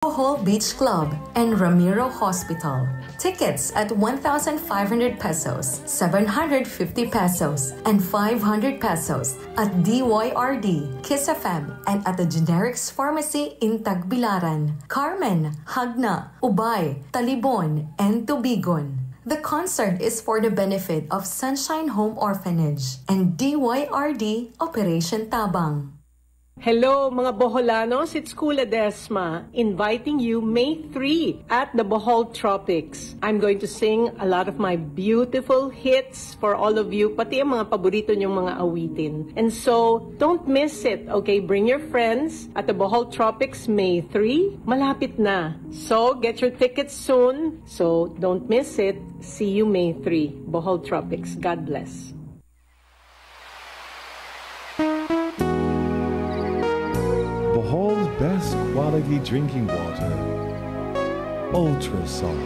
Bohol Beach Club and Ramiro Hospital. Tickets at 1,500 pesos, 750 pesos, and 500 pesos at DYRD, Kiss FM, and at the Generics Pharmacy in Tagbilaran, Carmen, Hagna, Ubay, Talibon, and Tubigon. The concert is for the benefit of Sunshine Home Orphanage and DYRD Operation Tabang. Hello mga Boholanos, it's Kula Desma inviting you May 3 at the Bohol Tropics. I'm going to sing a lot of my beautiful hits for all of you, pati ang mga paborito niyong mga awitin. And so, don't miss it, okay? Bring your friends at the Bohol Tropics May 3. Malapit na. So, get your tickets soon. So, don't miss it. See you May 3, Bohol Tropics. God bless. Bohol's best quality drinking water, Ultra Soft.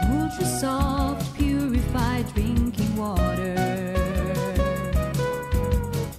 Ultra Soft, purified drinking water.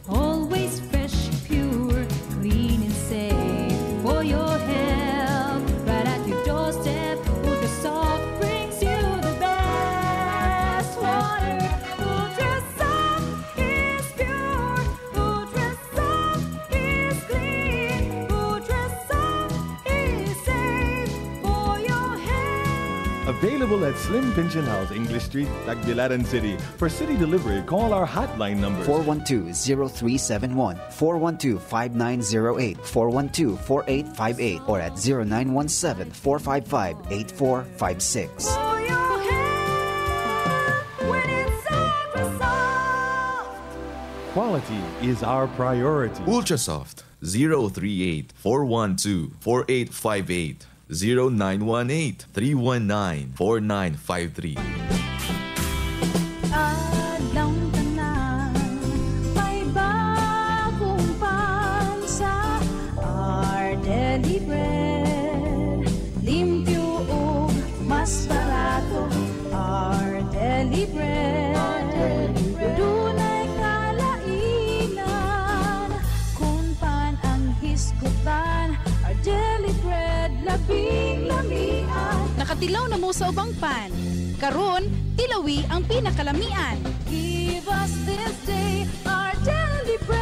Always fresh, pure, clean and safe for your health. Right at your doorstep, Ultra Soft brings you the best water. Ultra Soft is pure, Ultra Soft is clean, Ultra Soft is safe for your health. Available at Slim Pension House, English Street, Tagbilaran City. For city delivery, call our hotline numbers 412-0371, 412-5908, 412-4858, or at 0917-455-8456. For your health, when it's Ultra Soft. Quality is our priority. Ultrasoft 038-412-4858, 0918-319-4953. Alam ka na, may bagong pansa. Our Deli Bread, limpyo ug mas barato. Our Deli Bread, dunay kalainan. Kung pan ang hisgutan, our Deli Bread, labing lamian. Nakatilaw na mo sa ubang pan. Karon, tilawi ang pinakalamian. Give us this day our Deli Bread.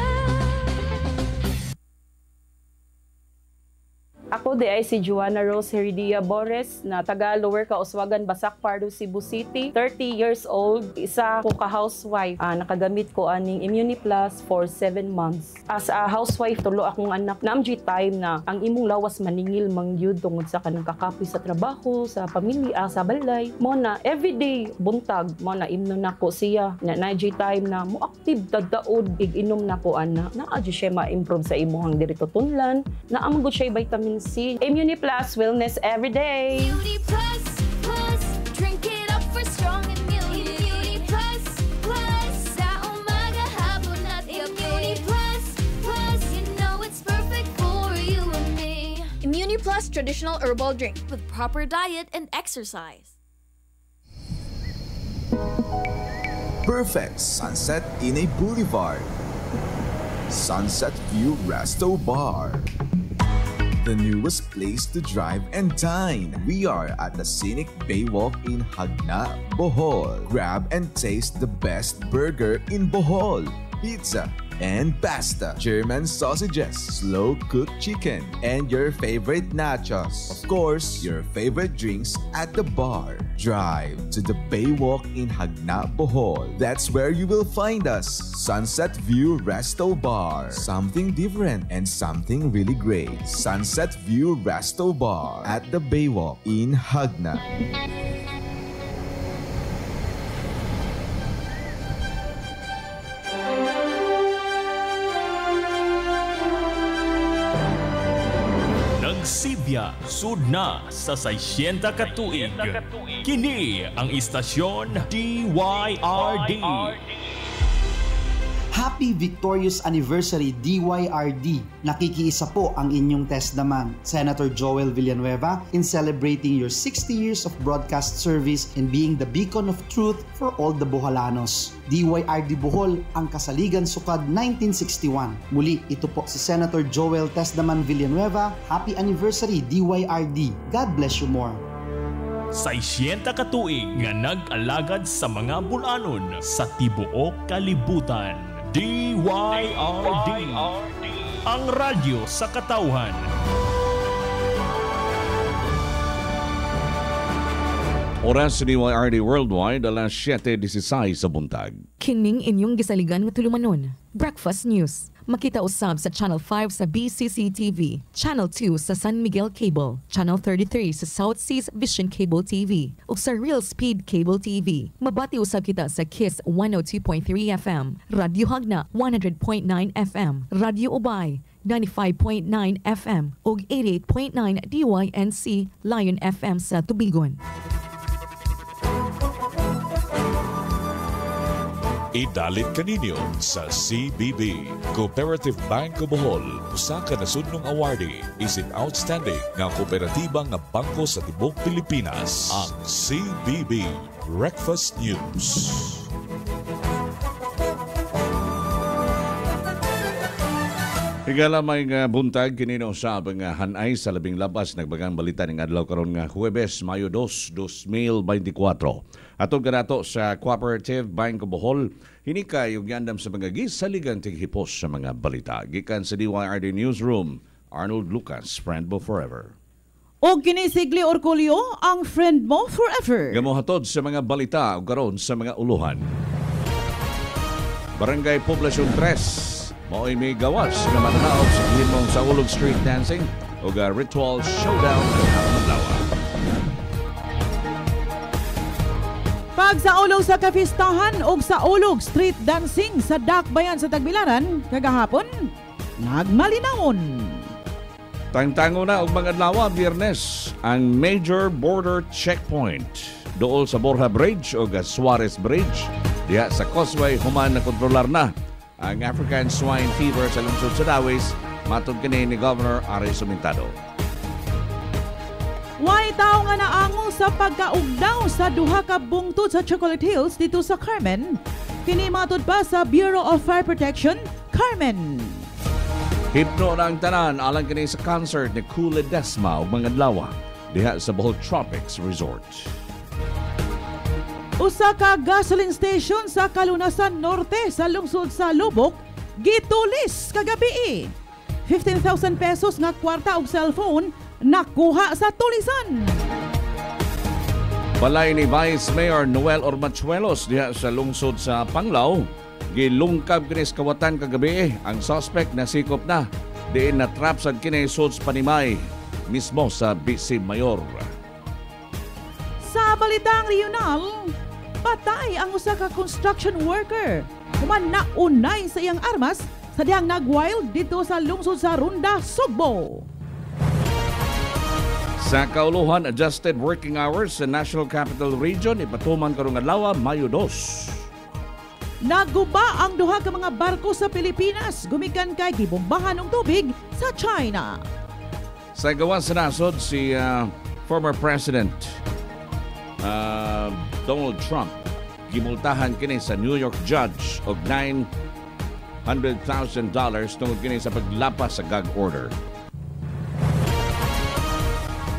Ako di ay si Joanna Rose Heridia Bores na taga Lower Kauswagan, Basak, Pardo, Cebu City. 30 years old, isa ko ka-housewife. Nakagamit ko aning Immuniplus for 7 months. As a housewife, tulo akong anak. Naamji time na ang imong lawas maningil mangyud tungod sa kanang kakapoy sa trabaho, sa pamilya, sa balay. Mo na everyday buntag mo na imnon nako siya. Na naji time na mo active tagdaod ig-inom nako ana. Naa siya ma-improve sa imuhang dirito tunlan. Naamgod siya vitamin C. Immuniplus Wellness Everyday. Beauty Plus, Plus, drink it up for strong immunity. Beauty Plus, Plus, sa umaga, hapon at gabi. Beauty Plus, Plus, you know it's perfect for you and me. Immuni Plus traditional herbal drink with proper diet and exercise. Perfect sunset in a boulevard. Sunset View Resto Bar. The newest place to drive and dine. We are at the scenic Baywalk in Hagna, Bohol. Grab and taste the best burger in Bohol. Pizza and pasta, German sausages, slow-cooked chicken, and your favorite nachos. Of course, your favorite drinks at the bar. Drive to the Baywalk in Hagna, Bohol. That's where you will find us. Sunset View Resto Bar. Something different and something really great. Sunset View Resto Bar at the Baywalk in Hagna. Sibya, sudna sa 60 katuig. Kini ang istasyon DYRD. Happy Victorious Anniversary DYRD! Nakikiisa po ang inyong testament, Senator Joel Villanueva, in celebrating your 60 years of broadcast service and being the beacon of truth for all the Boholanos. DYRD Bohol, ang kasaligan sukad 1961. Muli, ito po si Senator Joel Testament Villanueva. Happy anniversary DYRD. God bless you more. 60 katuig nga nag-alagad sa mga bulanon sa tibuok kalibutan. DYRD, ang radyo sa katawhan. Oras ni DYRD Worldwide, alas 7:16 sa buntag. Kining inyong gisaligan nga tulumanon. Breakfast News. Makita usab sa Channel 5 sa BCC-TV, Channel 2 sa San Miguel Cable, Channel 33 sa South Seas Vision Cable TV, ug sa Real Speed Cable TV. Mabati usab kita sa KISS 102.3 FM, Radyo Hagna 100.9 FM, Radyo Ubay 95.9 FM ug 88.9 DYNC Lion FM sa Tubigon. Idalit kaninyo sa CBB, Cooperative Bank of Bohol. Usa ka nasudnong awardee is an outstanding nga kooperatiba nga bangko sa tibok Pilipinas. Ang CBB Breakfast News. Higala may nga buntag kinino usab nga hanay sa labing labas nagbagang balita ning adlaw karon nga Huwebes, Mayo 2, 2024. Atong kanato sa Cooperative Bank of Bohol, hinikay ug yandam sa mga gisaligang tighipos sa mga balita. Gikan sa DYRD Newsroom, Arnold Lucas, friend mo forever. O kinisigli Orgulyo, ang friend mo forever. Gamohatod sa mga balita ug karon sa mga uluhan. Barangay Poblacion 3, mao'y may gawas nga matanaog sa himong sa Ulog Street Dancing o ritual showdown ng Madlawa. Pag sa ulog sa kapistahan o sa ulog street dancing sa Dakbayan sa Tagbilaran, kagahapon, nagmalinawon. Tangtango na og mga adlaw Biyernes ang major border checkpoint dool sa Borja Bridge o Suarez Bridge diha sa Causeway human na kontrolar na ang African swine fever sa lungsod sa Dawis matud kini ni Governor Ari Sumintado. Way tao nga naango sa pagkaugdaw sa duha ka bungtod sa Chocolate Hills dito sa Carmen. Kini matud pa sa Bureau of Fire Protection, Carmen. Hipno na ang tanan alang kini sa concert ni Cool Ledesma ug mga adlaw diha sa Bohol Tropics Resort. Usa ka gasoline station sa Kalunasan Norte sa lungsod sa Lubok gitulis kagabi. 15,000 pesos nga kwarta ug cellphone nakuha sa tulisan. Balay ni Vice Mayor Noel Ormachuelos diha sa lungsod sa Panglao. Gilungkab kini sa kawatan kagabi ang suspect na sikop na diin na trap sad kini sud sa Panimay mismo sa Vice Mayor. Sa balitang regional, patay ang usa ka construction worker. Human naunay sa iyang armas sa dihang nagwild dito sa lungsod sa Runda, Sugbo. Sa kauluhan, adjusted working hours sa National Capital Region ipatuman karong adlaw Mayo 2. Naguba ang duha ka mga barko sa Pilipinas gumikan kay gibombahan ng tubig sa China. Sa gawas sa nasod si former President Donald Trump gimultahan kini sa New York judge og $900,000 tungod kini sa paglapas sa gag order.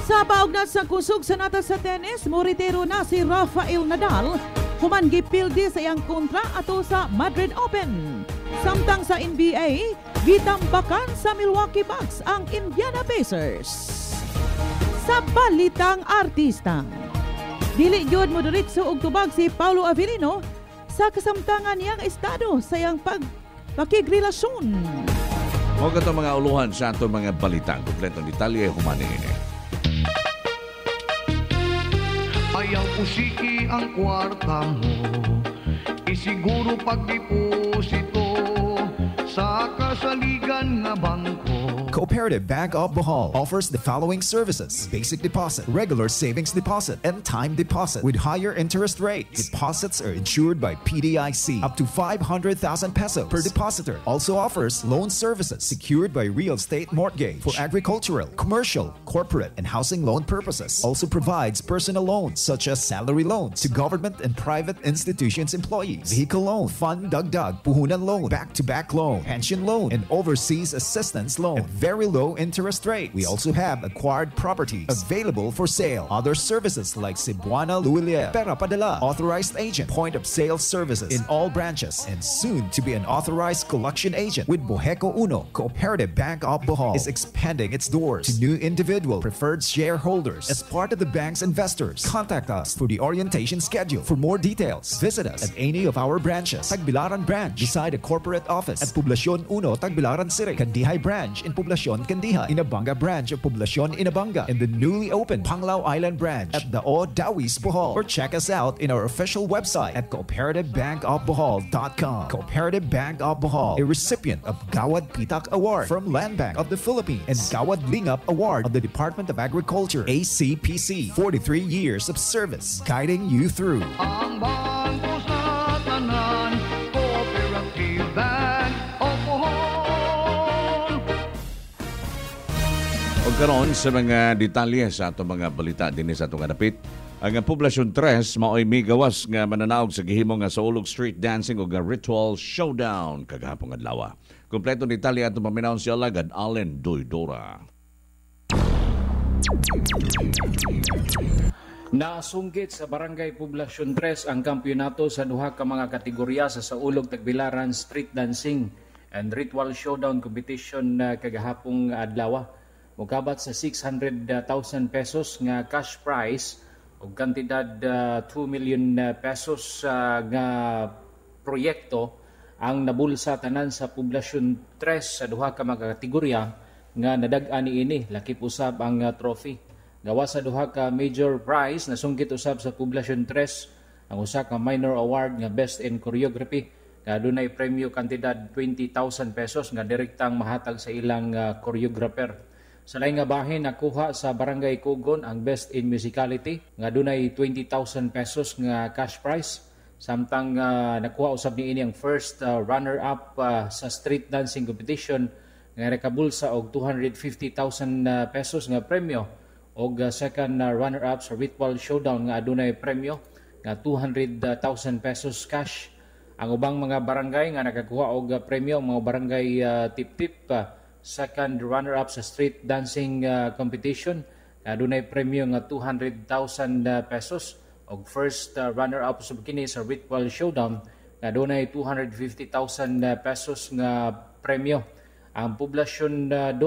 Sa paugnat sa kusog sa nata sa tennis, moritero na si Rafael Nadal. Human gipildi sa iyang kontra ato sa Madrid Open. Samtang sa NBA, gitambakan sa Milwaukee Bucks ang Indiana Pacers. Sa balitang artista, dili gyud mo diretso og tubag si Paulo Avellino sa kasamtangan niyang estado sa iyang pakigrelasyon. Mo kato mga uluhan sa ato mga balitang kompletong detalye human ini. Ayaw usiki ang kwarta mo, isiguro pagdeposito sa kasaligan nga bangko. Cooperative Bank of Bohol offers the following services: basic deposit, regular savings deposit, and time deposit with higher interest rates. Deposits are insured by PDIC up to 500,000 pesos per depositor. Also offers loan services secured by real estate mortgage for agricultural, commercial, corporate, and housing loan purposes. Also provides personal loans such as salary loans to government and private institutions employees, vehicle loan, fund dagdag, puhunan loan, back-to-back loan, pension loan, and overseas assistance loan at very low interest rates. We also have acquired properties available for sale. Other services like Cebuana Luilier, Pera Padala, authorized agent, point of sale services in all branches, and soon to be an authorized collection agent with Boheco Uno. Cooperative Bank of Bohol is expanding its doors to new individual preferred shareholders as part of the bank's investors. Contact us for the orientation schedule. For more details, visit us at any of our branches. Tagbilaran branch beside the corporate office at Poblacion 1, Tagbilaran City. Candihay branch in Poblacion, Candihay. Inabanga branch of Poblacion, Inabanga. And the newly opened Panglao Island branch at the Dawis, Bohol. Or check us out in our official website at cooperativebankofbohol.com. Cooperative Bank of Bohol, a recipient of Gawad Pitak Award from Land Bank of the Philippines and Gawad Lingap Award of the Department of Agriculture, ACPC. 43 years of service, guiding you through. Ang bangko sa tanan, Cooperative Bank of Bohol. O karon sa mga detalye sa atong mga balita din sa atong dapit. Ang Poblacion 3 mao'y migawas nga mananaog sa gihimo nga sa Ulog Street Dancing o nga Ritual Showdown kagahapon adlaw. Kompleto detalye atong paminawon si Alagad Allen Doydora. Nasunggit sa Barangay Poblacion 3 ang kampyonato sa duha ka mga kategorya sa Saulog Tagbilaran Street Dancing and Ritual Showdown Competition kagahapong adlaw. Mukabat sa 600,000 pesos nga cash prize o kantidad 2 million pesos nga proyekto ang nabulsa tanan sa Poblacion 3 sa duha ka mga kategorya nga nadag-an niini lakip usab ang trophy. Gawa sa duha ka major prize nasunggit usab sa Poblacion 3 ang usa ka minor award nga Best in Choreography nga adunay premyo kantidad 20,000 pesos nga direktang mahatag sa ilang choreographer. Sa laing nga bahin nakuha sa Barangay Kugon ang Best in Musicality nga adunay 20,000 pesos nga cash prize. Samtang nakuha usab niini ang first runner-up sa street dancing competition nga rekabulsa og 250,000 pesos nga premyo og second runner-up sa Ritual Showdown nga adunay premyo nga 200,000 pesos cash. Ang ubang mga barangay nga nakakuha og premyo mga barangay Tip-Tip, second runner-up sa street dancing competition nga adunay premyo nga 200,000 pesos og first runner-up sa kini sa Ritual Showdown nga adunay 250,000 pesos nga premyo. Ang Poblacion 2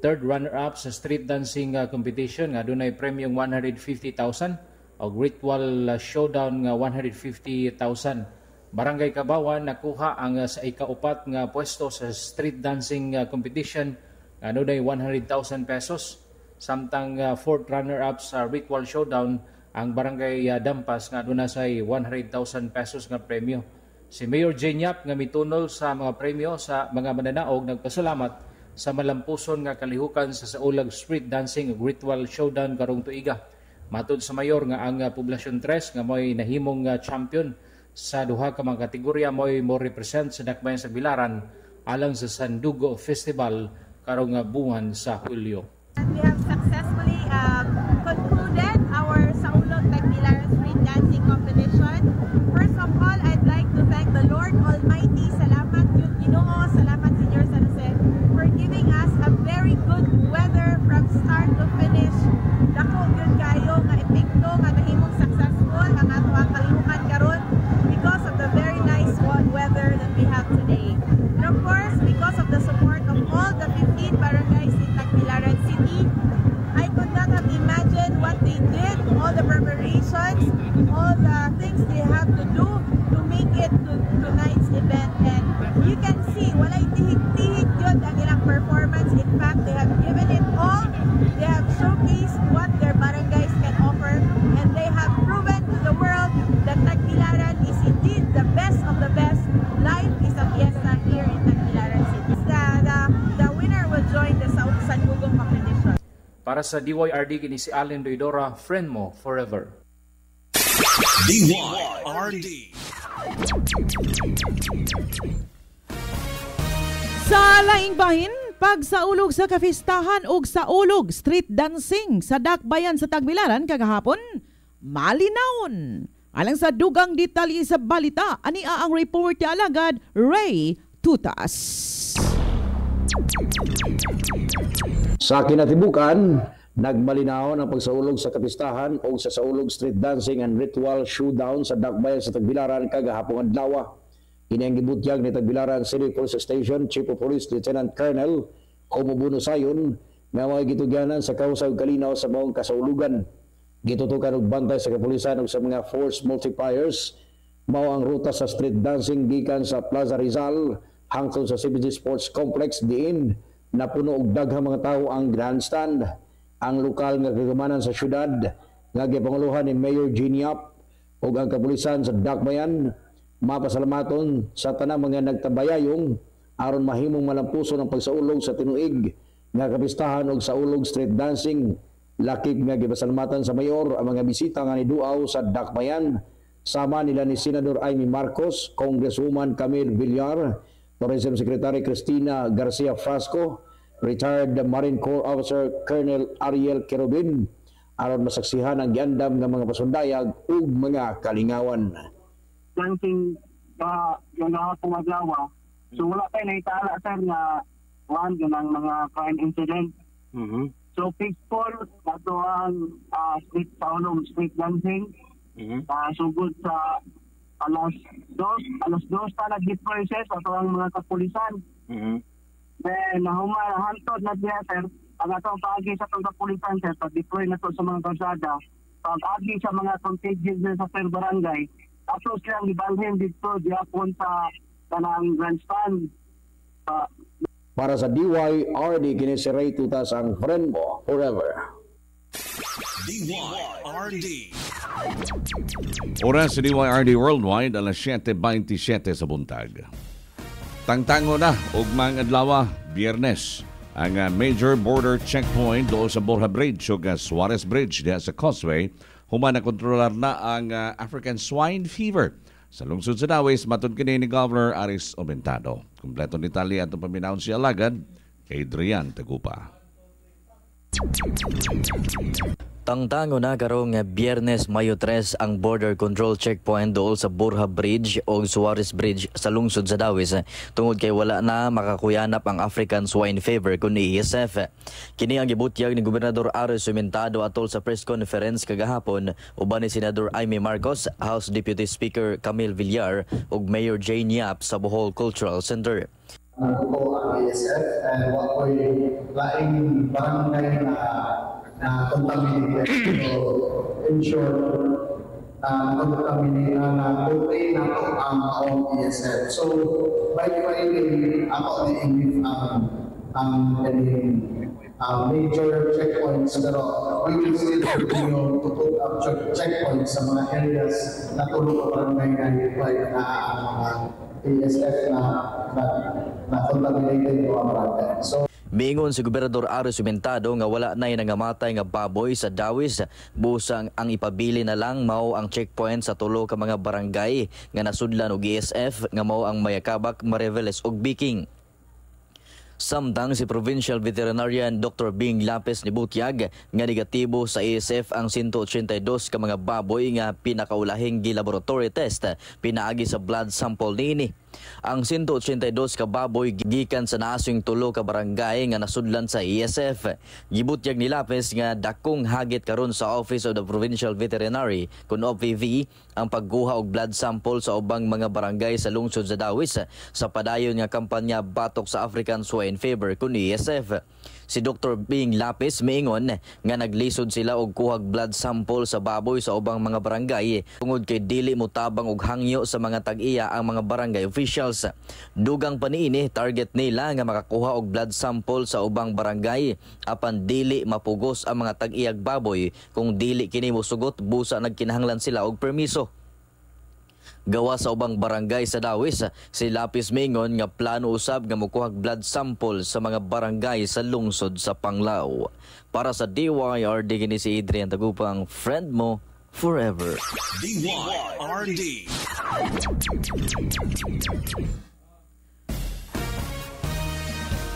third runner-up sa street dancing competition nga adunay premyong 150,000 og Ritual Showdown nga 150,000. Barangay Kabawan nakuha ang sa ikaupat nga pwesto sa street dancing competition nga adunay 100,000 pesos. Samtang fourth runner-up sa Ritual Showdown ang Barangay Dampas nga aduna say 100,000 pesos nga premyo. Si Mayor Jenyap nga mitunol sa mga premyo sa mga mananaog nagpasalamat sa malampuson nga kalihukan sa Saulag Street Dancing ug Ritual Showdown karong tuiga. Matud sa mayor nga ang Poblacion 3 nga mo'y nahimong champion sa duha ka mga kategorya mo'y mo represent sa Dakbayan sa Bilaran alang sa Sandugo Festival karong buwan sa Hulyo. We have successfully concluded our Saulog Tagbilaran Street Dancing Competition. First of all, I'd like to thank the Lord Almighty. Salamat yun, Ginoo. Salamat, Senyor San Jose, for giving us a very good weather from start to finish. Dako yun kayo nga epekto nga nahimong successful ang ato ang kalihukan karon because of the very nice weather that we have today. And of course, because of the support of all the 15 barangays in Tagbilaran City, Para sa DYRD kini si Allen Doidora, friend mo forever. DYRD. Sa laing bahin, pagsaulog sa kapistahan ug saulog street dancing sa Dakbayan sa Tagbilaran kagahapon, malinawon. Alang sa dugang detalye sa balita, ania ang report ni alagad Ray Tutas. Sa kinatibukan, nagmalinaw ang pagsaulog sa kapistahan o sa saulog street dancing and ritual showdown sa Dakbayan sa Tagbilaran kagahapong adlaw. Ini ang gibutyag ni Tagbilaran City Police Station Chief of Police Lieutenant Colonel Omobuno Sayon nga mga gitugyanan sa kausag kalinaw sa maong kasaulugan. Gitutukan og bantay sa kapulisan ug sa mga force multipliers mao ang ruta sa street dancing gikan sa Plaza Rizal hangtod sa CBG Sports Complex diin napuno og daghang mga tawo ang grandstand. Ang lokal nga kagamanan sa syudad nga gipanguluhan ni Mayor Gene Yap ug ang kapulisan sa Dakbayan mapasalamaton sa tanang mga nagtabayayong aron mahimong malampuson ang pagsaulog sa tinuig nga kapistahan og saulog street dancing. Lakip nga gipasalamatan sa mayor ang mga bisita nga niduaw sa Dakbayan sama nila ni Senador Amy Marcos, Congresswoman Camille Villar, Tourism Secretary Cristina Garcia Frasco, retired Marine Corps Officer Colonel Ariel Kerubin aron masaksihan ang giandam nga mga pasundayag ug mga kalingawan. Dancing yung pumadlawa, so wala tayo naitala sir na one yun ang mga crime incident. So peaceful ato ang street saulong street dancing. Sugod sa alas 2 pa nag-deploy sir ato ang mga kapulisan. Then hantod na diya sir ang atong paagi sa atong kapulisan sir pag-deploy na to sa mga kalsada, pag-agi sa mga contagious sa per barangay, ato silang ibalhin dito diapon sa tanang grandstand. Para sa DYRD, kini si Ray Tutas ang friend mo forever. DYRD. Oras sa DYRD Worldwide, alas 7:27 sa buntag. Tangtango na, ugmang adlaw, Biyernes, ang major border checkpoint doon sa Borja Bridge o Suarez Bridge diya sa Causeway, human na kontrolar na ang African swine fever. Sa lungsod sa Dawis, matod kini ni Governor Aris Omentado. Kompleto ni Tali at paminaon si alagad kay Drian Tagupa. Tangtango na karong Biyernes, Mayo 3 ang border control checkpoint dool sa Borja Bridge o Suarez Bridge sa lungsod sa Dawis tungod kay wala na makakuyanap ang African swine fever kun ESF. Kini ang gibutyag ni Gobernador Aris Omentado atol sa press conference kagahapon uban ni Senador Amy Marcos, House Deputy Speaker Camille Villar ug Mayor Jane Yap sa Bohol Cultural Center. Ako ang ESF and what ko laing barangay na contaminated. So, in short, contaminated na okay na ito ang ESF. So, by Friday, ako na-ingif ang major checkpoints. Pero we will still continue to put up checkpoints sa mga areas na tulong ko barangay na ang mga ESF na contaminated o ang barangay. So, Miingon si Gobernador Aris Omentado nga wala nay nangamatay nga baboy sa Dawis, busang ang ipabili na lang mao ang checkpoint sa tulo ka mga barangay nga nasudlan og ESF nga mao ang Mayakabak, Mariveles ug Biking. Samtang si Provincial Veterinarian Dr. Bing Lapes ni Butyag nga negatibo sa ESF ang 182 ka mga baboy nga pinakaulahing gilaboratory test pinaagi sa blood sample niini. Ang 182 ka baboy gikan sa naasing tulo ka barangay nga nasudlan sa ESF. Gibutyag ni Lapes nga dakong hagit karon sa Office of the Provincial Veterinary kun OPV ang pagkuha og blood sample sa ubang mga barangay sa lungsod sa Dawis sa padayon nga kampanya batok sa African swine fever kun ESF. Si Dr. Bing Lapis miingon nga naglisod sila og kuhag blood sample sa baboy sa ubang mga barangay tungod kay dili motabang og hangyo sa mga tag-iya ang mga barangay officials. Dugang pa niini target nila nga makakuha og blood sample sa ubang barangay apan dili mapugos ang mga tag-iyag baboy kung dili kini mosugot busa nagkinahanglan sila og permiso. Gawa sa ubang barangay sa Dawis, si Lapis mingon nga plano usab nga mokuhag blood sample sa mga barangay sa lungsod sa Panglao. Para sa DYRD kini si Adrian Tagupang, friend mo forever. DYRD.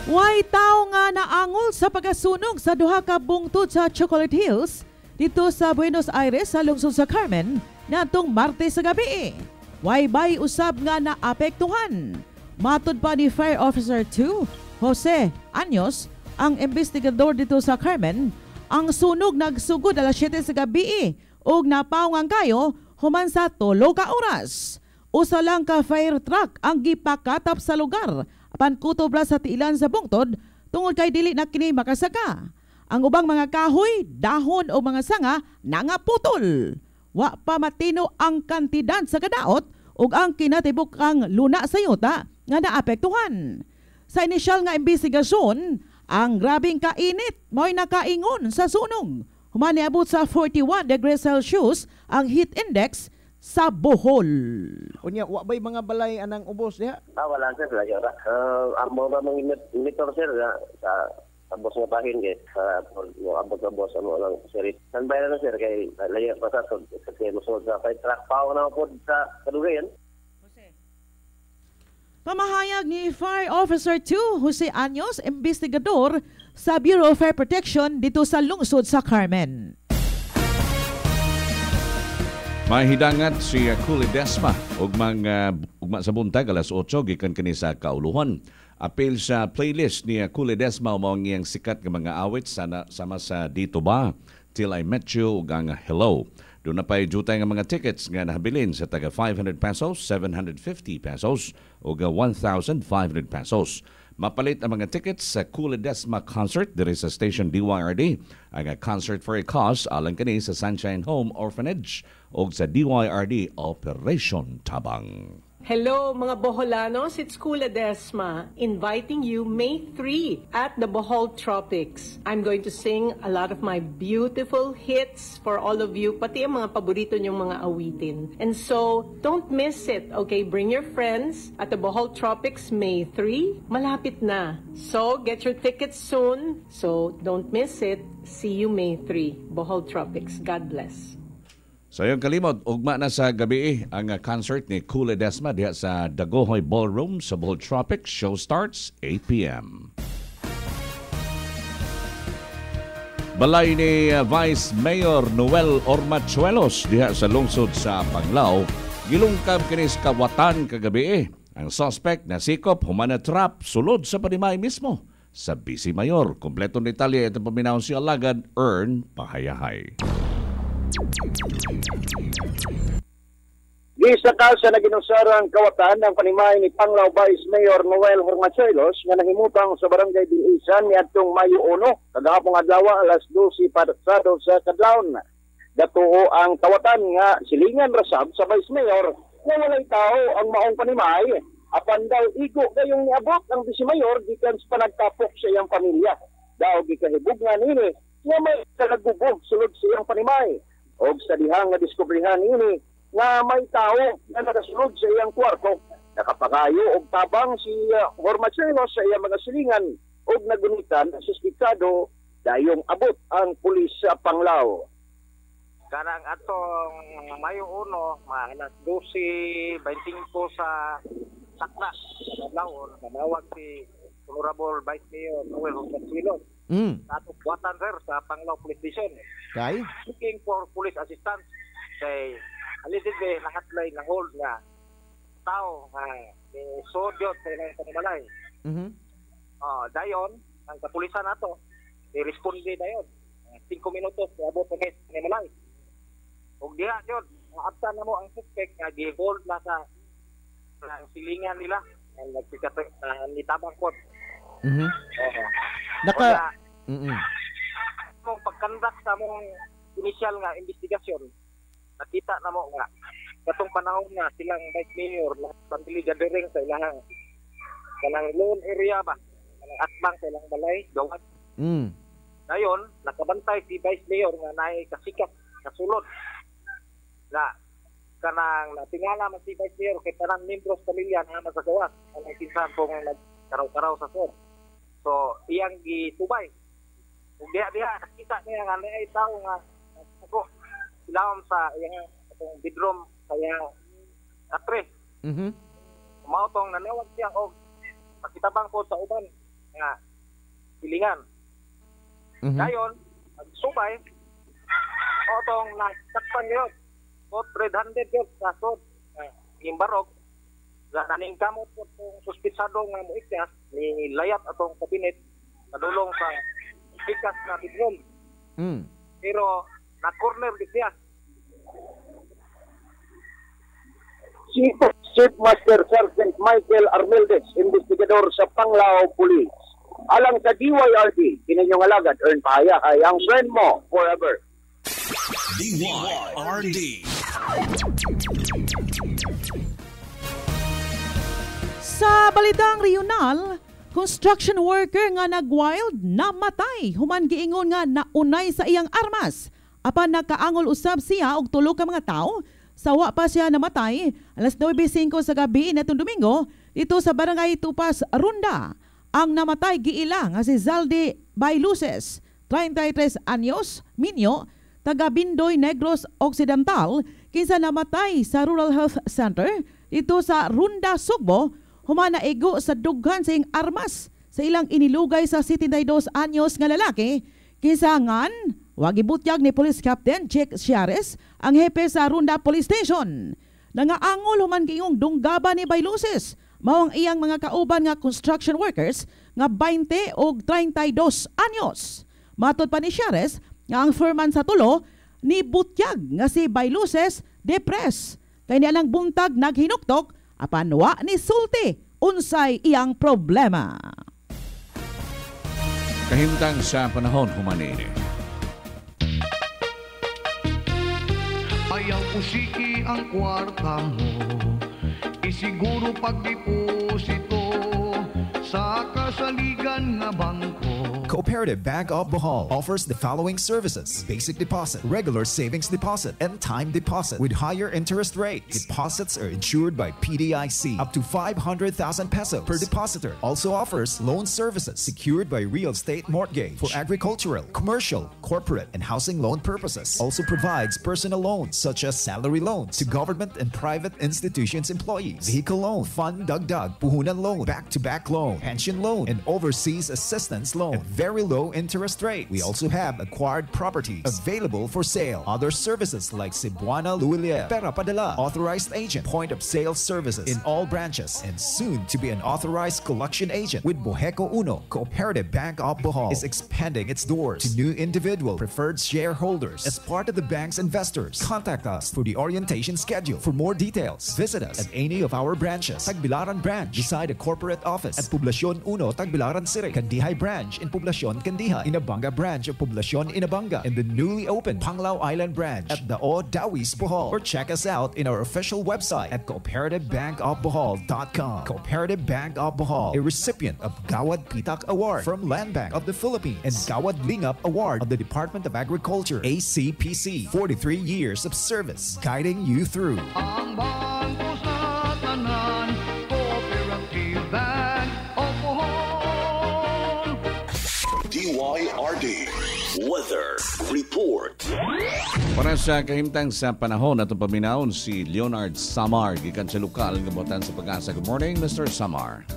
Way tao nga naangol sa pagasunog sa duha ka bungtod sa Chocolate Hills dito sa Buenos Aires sa lungsod sa Carmen natong Martes sa gabi. Way bay usab nga naapektuhan. Matud pa ni Fire Officer 2, Jose Anyos, ang investigador dito sa Carmen, ang sunog nagsugod alas 7 sa gabi ug napawngan kayo human sa 3 ka oras. Usa lang ka fire truck ang gipakatap sa lugar apan kutobra sa tiilan sa bungtod tungod kay dili na kini makasaka. Ang ubang mga kahoy, dahon o mga sanga nangaputol. Wa pa matino ang kantidad sa kadaot ug ang kinatibukang luna sa yuta nga naapektuhan. Sa inisyal nga investigasyon, ang grabing kainit mo'y nakaingon sa sunog. Human niabot sa 41 degrees Celsius ang heat index sa Bohol. Unya, wa ba'y mga balay anang ubos diha? Wala sir, layo ra. Amo ba mga monitor sir sa boss nga bahin kay abot sa boss ano lang sir. San bayra na sir kay layo pa sa kasi musod sa fire truck pa na pod sa kadugayan. Pamahayag ni Fire Officer 2, Jose Anyos, investigador sa Bureau of Fire Protection dito sa lungsod sa Carmen. Mahidangat si Kuli Desma ugma sa buntag alas 8 gikan kini sa kauluhan. Apil sa playlist ni Kuli Desma mao ngiyang sikat nga mga awit sama sa Dito Ba, Till I Met You ug ang Hello. Doon na pa'y jutay nga mga tickets nga nahabilin sa taga 500 pesos, 750 pesos o 1,500 pesos. Mapalit ang mga tickets sa Kuli Desma concert diri sa station DYRD. Ang concert for a cause alang kani sa Sunshine Home Orphanage o sa DYRD Operation Tabang. Hello mga Boholanos, it's Kula Desma inviting you May 3 at the Bohol Tropics. I'm going to sing a lot of my beautiful hits for all of you, pati ang mga paborito niyong mga awitin. And so, don't miss it, okay? Bring your friends at the Bohol Tropics May 3. Malapit na. So, get your tickets soon. So, don't miss it. See you May 3, Bohol Tropics. God bless. So yung kalimot, ugma na sa gabi ang concert ni Kuli Desma diha sa Dagohoy Ballroom sa Bohol Tropics. Show starts 8 p.m. Balay ni Vice Mayor Noel Ormachuelos diha sa lungsod sa Panglao, gilungkab kini sa kawatan kagabi. Ang suspect na sikop human na trap sulod sa Panimay mismo sa Bisi Mayor. Kompleto ni Italia itong paminaw si Alagad Ern Pahayahay. Gisakal sa naginusarang kawatan ng Panimay ni Panglao Vice Mayor Noel Hormachuelos nga nahimutang sa Barangay Bilisan niadtong Mayo 1 kagahapon adlaw alas 12 pasado sa kadlawon. Datuo ang kawatan nga silingan rasab sa Vice Mayor nga walay tao ang maong Panimay apan daw igo gayong niabot ang Vice Mayor gikan sa panagtapok sa iyang pamilya. Daw gikahibog nga nini nga may kalagubog sulod sa iyang Panimay. O sa dihang nga diskubrihan ini nga may tao na nakasulod sa iyang kwarto, nakapakayo og tabang si Hormachuelos sa iyang mga silingan og nagunitan sa suspitsado dayong abot ang pulis sa Panglao. Karang atong Mayo 1, alas 12:25 sa Saklas, Panglao, nanawag si Honorable Vice Mayor Noel Hormachuelos. Atong buwatan sir sa Panglao Police Station. Kay? Looking for police assistance. Kay alidid nakatlay na hold nga tao nga sodyot sa ilang panimalay. Dayon, ang kapulisan nato, i-responde dayon. 5 minutos, abot na guys, panimalay. Huwag diha yun, maabtan na mo ang suspect nga gi-hold na sa silingan nila. Nitabang ko. Kung pagkandak sa mong initial nga investigasyon, nakita na mo nga katong panahon nga silang Vice Mayor na pantili gathering sa ilang kanang loan area ba, kanang atbang sa ilang balay, gawad. Dayon, nakabantay si Vice Mayor nga naay kasikat, kasulod na kanang natingala man si Vice Mayor kay tanang membros pamilya na masagawas ang kinsan pong nagkaraw-karaw sa sod. So iyang gitubay. Ug diha nakita niya nga ay tao nga ako silawom sa iyang atong bedroom kaya atre. Mao tong nanawag siya og pakitabang po sa uban nga silingan. Dayon nagsubay otong nasakpan yun. So 300 yun sa sod. Imbarog. Naning kamot po itong suspitsado nga muikyas ni layat atong kabinet nadulong sa ikas na bedroom. Pero na-corner di siya. Chief Master Sergeant Michael Armeldes, investigador sa Panglao Police. Alang sa DYRD, kininyong alagad, earn pahaya ay ang friend mo forever. DYRD. Sa balitang regional, construction worker nga nagwild namatay human giingon nga naunay sa iyang armas. Apan nakaangol usab siya og tulo ka mga tawo. Sawa pa siya namatay alas 9:05 sa gabi netong Domingo ito sa Barangay Tupas, Runda. Ang namatay giila nga si Zaldi Bailuses, 33 anyos, Minyo, taga Bindoy Negros Occidental, kinsa namatay sa Rural Health Center ito sa Runda, Sugbo, humana igo sa dughan sa iyang armas sa ilang inilugay sa 72 anyos nga lalaki, kinsa ngan wag ibutyag ni Police Captain Jake Ciares, ang hepe sa Runda Police Station. Nangaangol human giingong dunggaba ni Bailuses, mao ang iyang mga kauban nga construction workers nga 20 o 32 anyos. Matod pa ni Ciares nga ang foreman sa tulo ni butyag nga si Bailuses depres. Kay niya lang buntag naghinuktok apan wa ni sulti unsay iyang problema. Kahimtang sa panahon humanini. Ayaw usiki ang kwarta mo, isiguro pagdeposito sa kasaligan nga bangko. Cooperative Bank of Bohol offers the following services: basic deposit, regular savings deposit, and time deposit with higher interest rates. Deposits are insured by PDIC up to 500,000 pesos per depositor. Also offers loan services secured by real estate mortgage for agricultural, commercial, corporate, and housing loan purposes. Also provides personal loans such as salary loans to government and private institutions employees, vehicle loan, fund dagdag, puhunan loan, back-to-back loan, pension loan, and overseas assistance loan. Very low interest rate. We also have acquired properties available for sale. Other services like Cebuana Luilia, Pera Padala, authorized agent, point of sale services in all branches, and soon to be an authorized collection agent with Boheco Uno. Cooperative Bank of Bohol is expanding its doors to new individual preferred shareholders as part of the bank's investors. Contact us for the orientation schedule. For more details, visit us at any of our branches. Tagbilaran branch beside the corporate office at Poblacion Uno, Tagbilaran City. Candihay branch in Poblacion Candihay, Inabanga branch of Poblacion Inabanga, and the newly opened Panglao Island branch at the Dawis Bohol. Or check us out in our official website at cooperativebankofbohol.com. Cooperative Bank of Bohol, a recipient of Gawad Pitak Award from Land Bank of the Philippines and Gawad Lingap Award of the Department of Agriculture. ACPC, 43 years of service, guiding you through. Ang bangko sa tanan, Cooperative Bank of Bohol. DYRD Weather Report. Para sa kahimtang sa panahon at paminaon si Leonard Samar gikan sa lokal nga botan sa Pag-asa. Good morning, Mr. Samar.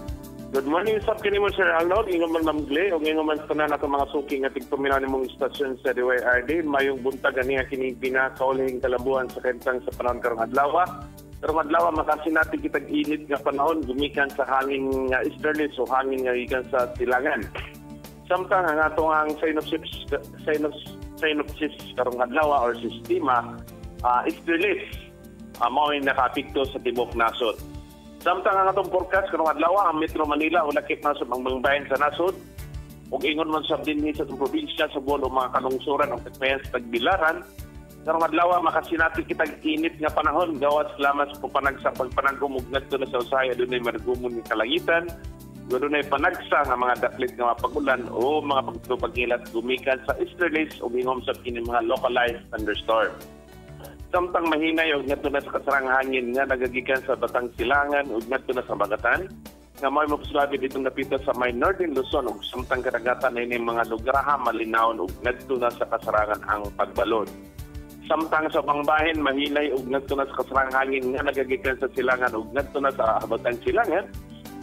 Good morning, sab kini mo Sir Arnold, ingon man mamgle og ingon man tanan ato mga suking nga tigpaminaw nimong istasyon sa DYRD. Mayong buntag aniya kini pinakauling kalambuan sa kahimtang sa panahon karong adlaw. Karong adlaw makasinati kitag init nga panahon gumikan sa hangin nga easterlies o hangin nga gikan sa silangan. Samtang ang atong ang synopsis karong adlaw or sistema easterlies mao ay nakapikto sa tibok nasod. Samtang ang atong forecast karong adlaw ang Metro Manila ulakip nasod ang mga bayan sa nasod ug ingon man sab dinhi sa probinsya sa buong mga kanungsuran ug tagbayan sa Tagbilaran. Karong adlaw makasinati kitag init nga panahon gawas lamas po panagsa pagpanagum ug ngadto na sa usaya dunay margumon ni kalangitan. Doon ay panagsa nga mga daklit nga pagulan o mga pagkilat gumikan sa easterlies o gingom sa kini mga localized thunderstorm. Samtang mahinay og ngadto na sa kasarang hangin nga nagagikan sa Batang Silangan ug ngadto na sa Bagatan nga may mapsulabi ditong napita sa may Northern Luzon ug samtang kadagatan na ining mga lugar malinawon ug ngadto na sa kasarangan ang pagbalod. Samtang sa bangbahin mahinay ug ngadto na sa kasarang hangin nga nagagikan sa Silangan ug ngadto na sa Batang Silangan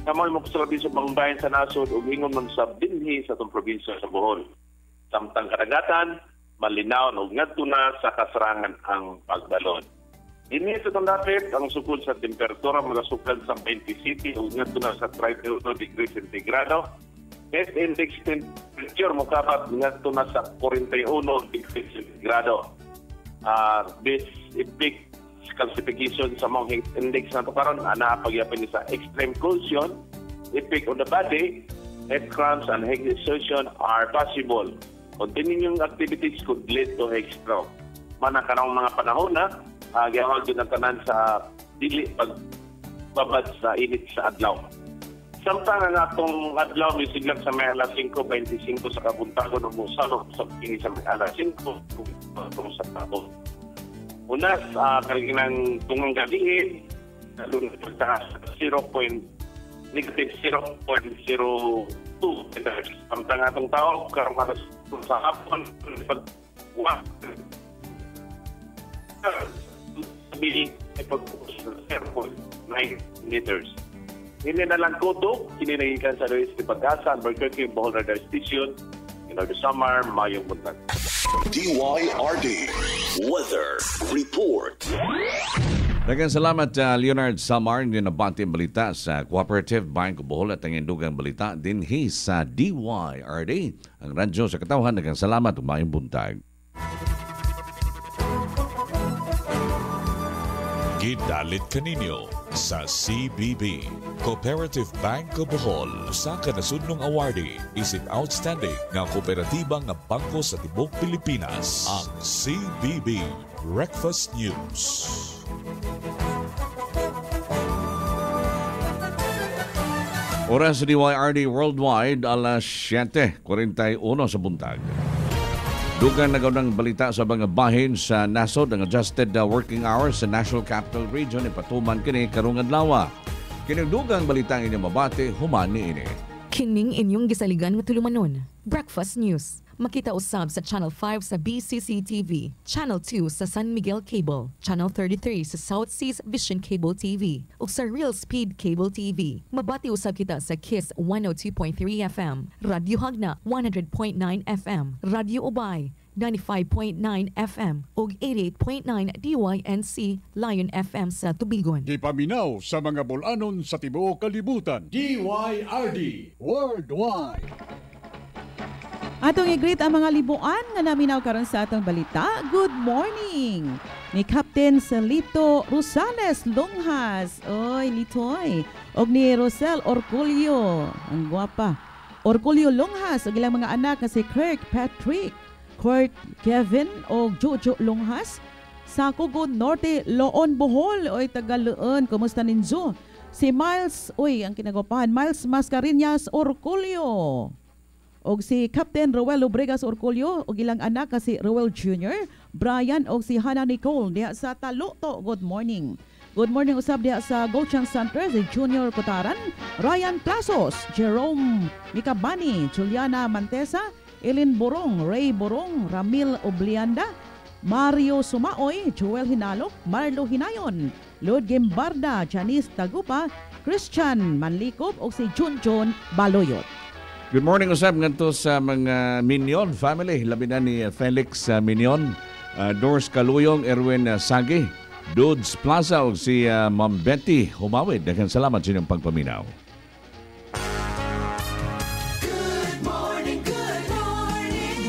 nga may mapsulabi sa bangbahin sa nasod ug ingon man sa dinhi sa tong probinsya sa Bohol. Samtang kadagatan malinaw ug ngadto na sa kasarangan ang pagbalod. Ini sa tandapit ang sukod sa temperatura magasukad sa 20 city ug ngadto na sa 32 degrees centigrado. Best index temperature mokapat ngadto na sa 41 degrees centigrado. Best epic classification sa mga index na ito karon ana pagyapon ni sa extreme cold zone, epic on the body, head cramps and head exhaustion are possible. Continuing activities could lead to heat stroke. Mana kanang mga panahon na gihawag din ang tanan sa dili pagbabad sa init sa adlaw. Samtang ang atong adlaw misiglang sa may alas 5:25 sa kabuntagon ug mosalok sa pini sa may alas 5 sa tapon. Unas kalinang tungang gabi lalo sa negative 0.02 meters. Samtang atong tao karon alas sa hapon pag-uwa sabihin ay pag-0.9 meters. Hindi na lang kuto, kininagikan sa Luis de Pagasa, Albuquerque, Bohol Radar Station, the summer, mayong buntag. DYRD Weather Report. Daghang salamat Leonard Samar ng nabati ang balita sa Cooperative Bank of Bohol at ang indugang balita dinhi sa DYRD. Ang radyo sa katawhan, daghang salamat ug mayong buntag. Gidalit kaninyo sa CBB. Cooperative Bank of Bohol, usa ka nasudnong awardee isip outstanding nga kooperatiba nga bangko sa tibuok Pilipinas. Ang CBB Breakfast News. Oras sa DYRD Worldwide, alas 7:41 sa buntag. Dugang nagaw ng balita sa mga bahin sa nasod ang adjusted working hours sa National Capital Region ipatuman kini karong adlaw. Kining dugang balita ang inyong mabati, humani ini. Kining inyong gisaligan nga tulumanon. Breakfast News. Makita usab sa Channel 5 sa BCC TV, Channel 2 sa San Miguel Cable, Channel 33 sa South Seas Vision Cable TV, ug sa Real Speed Cable TV. Mabati usab kita sa Kiss 102.3 FM, Radyo Hagna 100.9 FM, Radyo Ubay 95.9 FM ug 88.9 DYNC Lion FM sa Tubigon. Gipaminaw sa mga bulanon sa tibuok kalibutan. DYRD Worldwide. Atong i-greet ang mga libuan nga naminaw karon sa atong balita. Good morning! Ni Captain Celito Rosales Longhas. Oy, Litoy. Og ni Rosel Orculio. Ang guwapa. Orculio Longhas. Og ilang mga anak na si Kirk Patrick, Kurt Kevin o Jojo Longhas. Sa Kugon Norte, Loon Bohol. Oy, Tagaloon. Kumusta ninyo? Si Miles, ang kinagapahan, Miles Mascareñas Orculio. Og si Captain Roel Obregas Orculio og ilang anak si Roel Jr., Brian og si Hannah Nicole diha sa Taluto. Good morning. Good morning usab diha sa Gochang Center si Junior Cotaran, Ryan Plasos, Jerome Mikabani, Juliana Mantesa, Elin Borong, Ray Borong, Ramil Oblianda, Mario Sumaoy, Joel Hinalok, Marlo Hinayon, Lord Gembarda, Janice Tagupa, Christian Manlikob og si Junjun Baloyot. Good morning usab ngadto sa mga Minion family, labi na ni Felix Minion, Doris Kaluyong, Erwin Sagi, Dudes Plaza ug si Ma'am Betty Humawid. Daghang salamat sa inyong pagpaminaw. Good morning, good morning.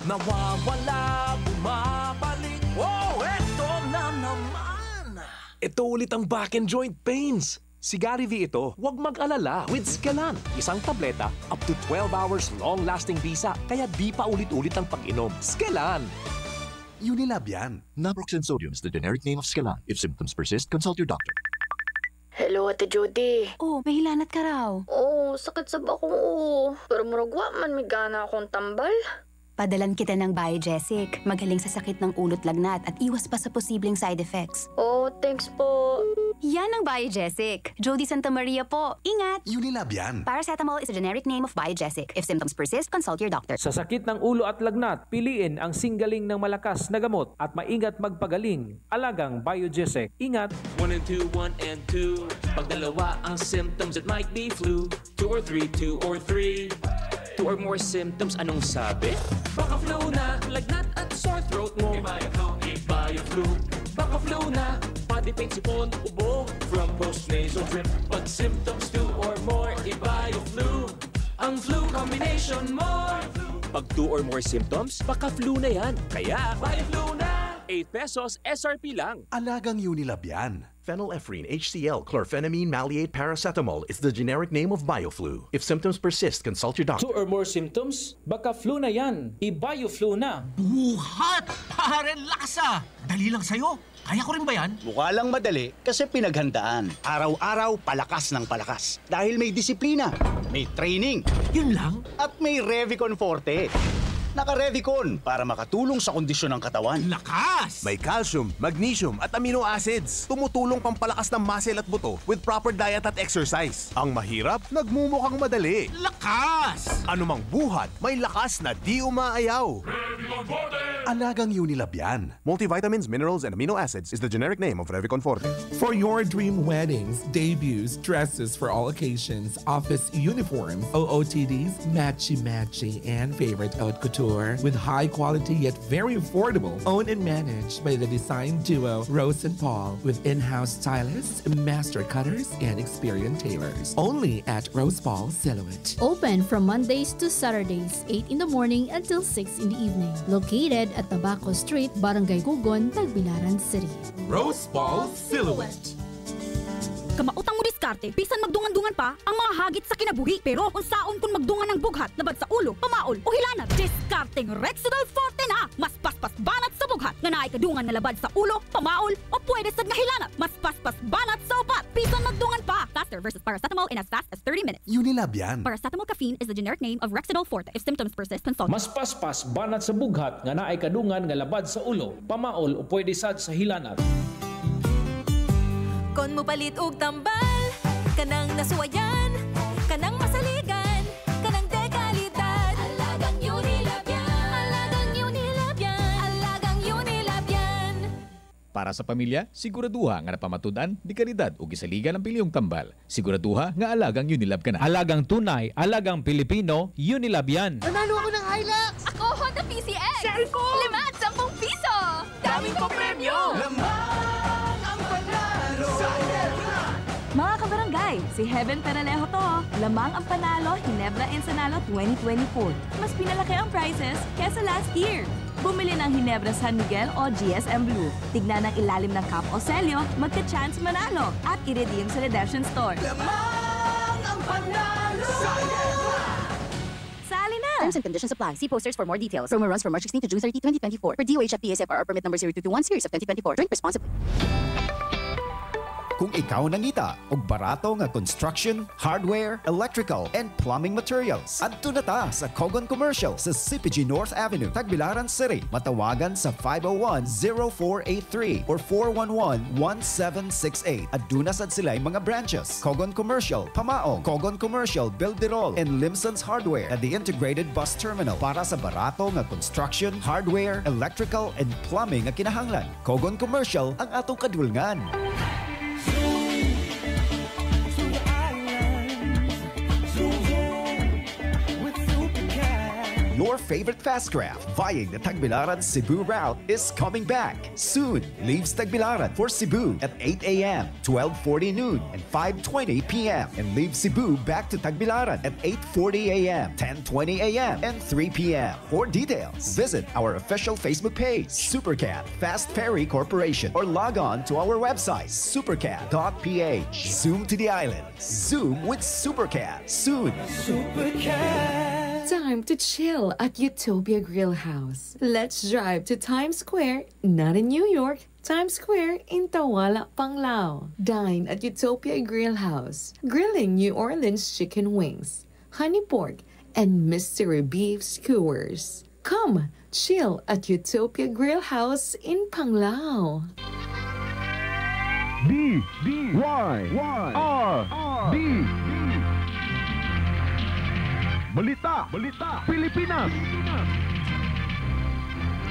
Nawawala, bumabalik. Oh, eto na naman. Ito ulit ang back and joint pains. Si Gary V ito, huwag mag-alala with Scalan. Isang tableta, up to 12 hours long-lasting bisa, kaya di pa ulit-ulit ang pag-inom. Scalan! Unilab yan. Naproxen sodium is the generic name of Scalan. If symptoms persist, consult your doctor. Hello, Ate Judy. Oh, mahilanat ka raw. Oo, sakit sa bakong oo. Pero muragwa man may gana akong tambal. Padalan kita ng Biogesic. Magaling sa sakit ng ulo't lagnat at iwas pa sa posibleng side effects. Oh, thanks po. Yan ang Biogesic. Jody Santa Maria po. Ingat! Unilab yan. Paracetamol is a generic name of Biogesic. If symptoms persist, consult your doctor. Sa sakit ng ulo at lagnat, piliin ang singgaling ng malakas na gamot at maingat magpagaling. Alagang Biogesic. Ingat! 1 and 2, 1 and 2. Pag dalawa ang symptoms, it might be flu. 2 or 3, 2 or 3. 2 or more symptoms, anong sabi? Baka flu na, lagnat at sore throat mo. Ibaya-flu. Baka flu na, body pain, sipon, ubo. From post-nasal drip, pag symptoms 2 or more, Ibaya-flu. Ang flu combination mo. Pag 2 or more symptoms, baka flu na yan. Kaya, Ibaya-flu na. 8 pesos SRP lang. Alagang Unilab yan. Phenylephrine, HCl, chlorphenamine, maleate, paracetamol is the generic name of BioFlu. If symptoms persist, consult your doctor. 2 or more symptoms, baka flu na yan. Ibaya-flu na. Buhat! Paren laksa! Dali lang sa'yo. Kaya ko rin ba yan? Mukha lang madali kasi pinaghandaan. Araw-araw, palakas ng palakas. Dahil may disiplina, may training. Yun lang? At may Revicon Forte. Naka-Revicon para makatulong sa kondisyon ng katawan. Lakas! May calcium, magnesium at amino acids. Tumutulong pampalakas ng muscle at buto with proper diet at exercise. Ang mahirap, nagmumukhang madali. Lakas! Anumang buhat, may lakas na di umaayaw. Alagang Unilab yan. Multivitamins, minerals, and amino acids is the generic name of Revicon Forte. For your dream weddings, debuts, dresses for all occasions, office uniforms, OOTDs, matchy-matchy, and favorite haute couture with high quality yet very affordable. Owned and managed by the design duo Rose and Paul with in-house stylists, master cutters, and experienced tailors. Only at Rose Paul Silhouette. Open from Mondays to Saturdays, 8 in the morning until 6 in the evening. Located at Tabaco Street, Barangay Gugon, Tagbilaran City. Rose Paul Silhouette. Kamautang mo diskarte, bisan magdungan-dungan pa ang mga hagit sa kinabuhi. Pero unsaon kung magdungan ng bughat, labad sa ulo, pamaol o hilanat, diskarteng Rexidol Forte na! Mas paspas banat sa bughat, nga naay kadungan na labad sa ulo, pamaol o pwede sad nga hilanat. Mas paspas banat sa upat, bisan magdungan pa! Faster versus paracetamol in as fast as 30 minutes. Unilab yan. Paracetamol caffeine is the generic name of Rexidol Forte. If symptoms persist, consult. Mas paspas banat sa bughat, nga naay kadungan nga labad sa ulo, pamaol o pwede sad sa hilanat. Kon mo palit og tambal, kanang nasuwayan, kanang masaligan, kanang dekalidad. Alagang Unilab yan, alagang Unilab yan, alagang Unilab yan. Para sa pamilya, siguraduha nga napamatudan, di kalidad o gisaligan ang pilyong tambal. Siguraduha nga alagang Unilab ka na. Alagang tunay, alagang Pilipino, Unilab yan. Nanalo ako ng Hilux! Ako, Honda PCX! Cellphone! 5 at 10 piso! Daming ko premyo! Mga kabarangay, si Heaven Peralejo to. Lamang ang panalo Ginebra Ensenado 2024. Mas pinalaki ang prizes kesa last year. Bumili ng Ginebra San Miguel o GSM Blue. Tignan ang ilalim ng cap o selyo, magka-chance manalo at i-redeem sa redemption store. Lamang ang panalo! Sali na! Terms and conditions apply. See posters for more details. Promo runs from March 16 to June 30, 2024. For DOH at PSFR permit number 0221 series of 2024. Drink responsibly. Kung ikaw nangita og barato nga construction, hardware, electrical, and plumbing materials, adto na ta sa Kogon Commercial sa CPG North Avenue, Tagbilaran City. Matawagan sa 501-0483 or 411-1768. Aduna sad sila'y mga branches: Kogon Commercial, Pamaong, Kogon Commercial, Bilderol, and Limson's Hardware at the Integrated Bus Terminal para sa barato nga construction, hardware, electrical, and plumbing nga kinahanglan. Kogon Commercial ang atong kadulngan. Your favorite fast craft vying the Tagbilaran Cebu route is coming back. Soon leaves Tagbilaran for Cebu at 8 a.m., 12:40 noon, and 5:20 p.m. and leaves Cebu back to Tagbilaran at 8:40 a.m., 10:20 a.m., and 3 p.m. For details, visit our official Facebook page, Supercat Fast Ferry Corporation, or log on to our website, supercat.ph. Zoom to the island. Zoom with Supercat. Soon. Supercat. Time to chill at Utopia Grill House. Let's drive to Times Square, not in New York, Times Square in Tawala, Panglao. Dine at Utopia Grill House, grilling New Orleans chicken wings, honey pork, and mystery beef skewers. Come, chill at Utopia Grill House in Panglao. D-Y-R-D Balita Pilipinas.